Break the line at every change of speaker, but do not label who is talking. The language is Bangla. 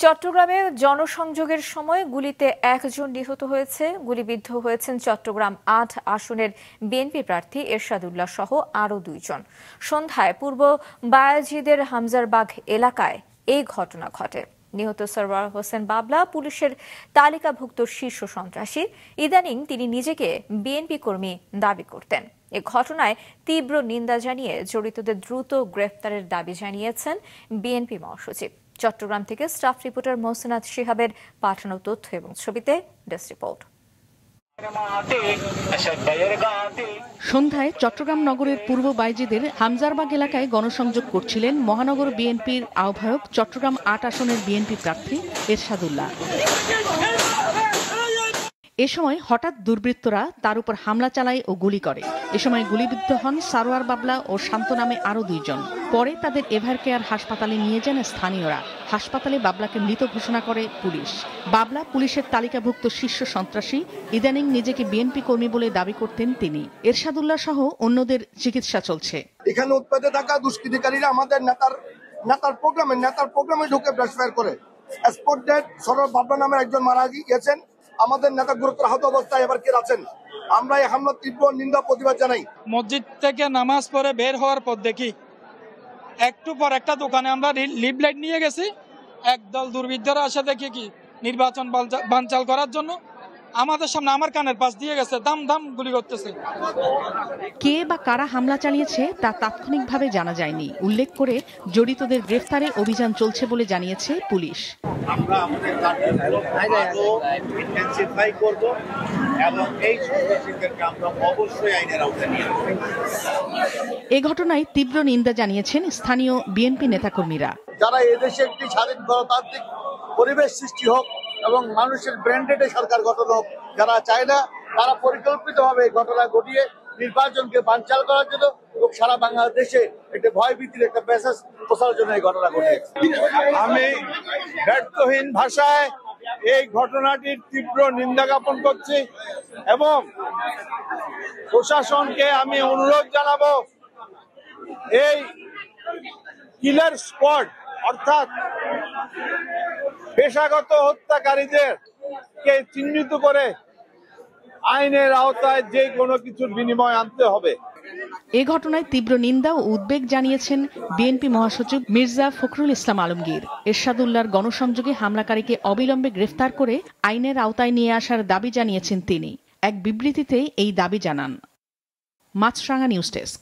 চট্টগ্রামে জনসংযোগের সময় গুলিতে একজন নিহত হয়েছে। গুলিবিদ্ধ হয়েছেন চট্টগ্রাম ৮ আসনের বিএনপি প্রার্থী এরশাদুল্লাহ সহ আরও ২ জন। সন্ধ্যায় পূর্ব বায়াজিদের হামজারবাগ এলাকায় এই ঘটনা ঘটে। নিহত সরওয়ার হোসেন বাবলা পুলিশের তালিকাভুক্ত শীর্ষ সন্ত্রাসী। ইদানিং তিনি নিজেকে বিএনপি কর্মী দাবি করতেন। এ ঘটনায় তীব্র নিন্দা জানিয়ে জড়িতদের দ্রুত গ্রেফতারের দাবি জানিয়েছেন বিএনপি মহাসচিব। চট্টগ্রাম থেকে স্টাফ রিপোর্টার মোহসেনাত শিহাবের পাঠানো তথ্য এবং ছবিতে ডেস্ক রিপোর্ট।
সন্ধ্যায় চট্টগ্রাম নগরের পূর্ব বাইজিদের হামজারবাগ এলাকায় গণসংযোগ করছিলেন মহানগর বিএনপির আহ্বায়ক চট্টগ্রাম ৮ আসনের বিএনপি প্রার্থী এরশাদুল্লাহ। এ সময় হঠাৎ দুর্বৃত্তরা তার উপর হামলা চালায় ও গুলি করে। এ সময় গুলিবিদ্ধ হন সারোয়ার বাবলা ও শান্ত নামে আরও ২ জন। পরে তাদের এভারকেয়ার হাসপাতালে নিয়ে যান স্থানীয়রা। হাসপাতালে বাবলাকে মৃত ঘোষণা করে পুলিশ। বাবলা পুলিশের তালিকাভুক্ত শীর্ষ সন্ত্রাসী। ইদানিং নিজেকে বিএনপি কর্মী বলে দাবি করতেন তিনি। এরশাদুল্লাহ সহ অন্যদের চিকিৎসা চলছে।
এখানে উৎপাদে থাকা দুষ্কৃতিকারীরা আমাদের নেতার প্রোগ্রামে ঢুকে ব্রাশফায়ার করে। স্পট ডেড সরোয়ার বাবলা নামের একজন মারা গিয়েছেন। আমাদের নেতা গুরুতর আহত অবস্থায় এবার কে আছেন। আমরা এই হামলার তীব্র নিন্দা প্রতিবাদ জানাই।
মসজিদ থেকে নামাজ পড়ে বের হওয়ার পর দেখি একটু পর একটা দোকানে আমরা লিফলেট নিয়ে গেছি। একদল দুর্বৃত্তরা আসে দেখি কি নির্বাচন বানচাল করার জন্য আমাদের সামনে আমার কানের পাশ দিয়ে গেছে, দাম দাম গুলি করতেছে।
কে বা কারা হামলা চালিয়েছে তা তাৎক্ষণিকভাবে জানা যায়নি। উল্লেখ করে জড়িতদের গ্রেফতারে অভিযান চলছে বলে জানিয়েছে পুলিশ।
আমরা আমাদের ইন্টেনসিফাই করব এবং এই সন্ত্রাসীদেরকে আমরা অবশ্যই আইনের আওতায় নিয়ে আসব।
এ ঘটনায় তীব্র নিন্দা জানিয়েছেন স্থানীয় বিএনপি নেতাকর্মীরা।
যারা এদেশে একটি স্বাধীন গণতান্ত্রিক পরিবেশ সৃষ্টি হোক এবং মানুষের ব্র্যান্ডেডে সরকার গঠন হোক, যারা চায় না তারা পরিকল্পিতভাবে ঘটনা ঘটিয়ে নির্বাচনকে বানচাল করার জন্য এবং সারা বাংলাদেশে একটা ভয়ভীতির একটা মেসেজ প্রচারের জন্য এই ঘটনা ঘটেছে।
আমি ব্যর্থহীন ভাষায় এই ঘটনাটির তীব্র নিন্দা জ্ঞাপন করছি এবং প্রশাসনকে আমি অনুরোধ জানাবো এই কিলার স্কোয়াড অর্থাৎ পেশাগত হত্যাকারীদেরকে চিহ্নিত করে আইনের আওতায় যে কোনো কিছুর বিনিময় আনতে হবে।
এ ঘটনায় তীব্র নিন্দা ও উদ্বেগ জানিয়েছেন বিএনপি মহাসচিব মির্জা ফখরুল ইসলাম আলমগীর। এরশাদুল্লাহর গণসংযোগে হামলাকারীকে অবিলম্বে গ্রেফতার করে আইনের আওতায় নিয়ে আসার দাবি জানিয়েছেন তিনি। এক বিবৃতিতে এই দাবি জানান। মাছরাঙা নিউজ ডেস্ক।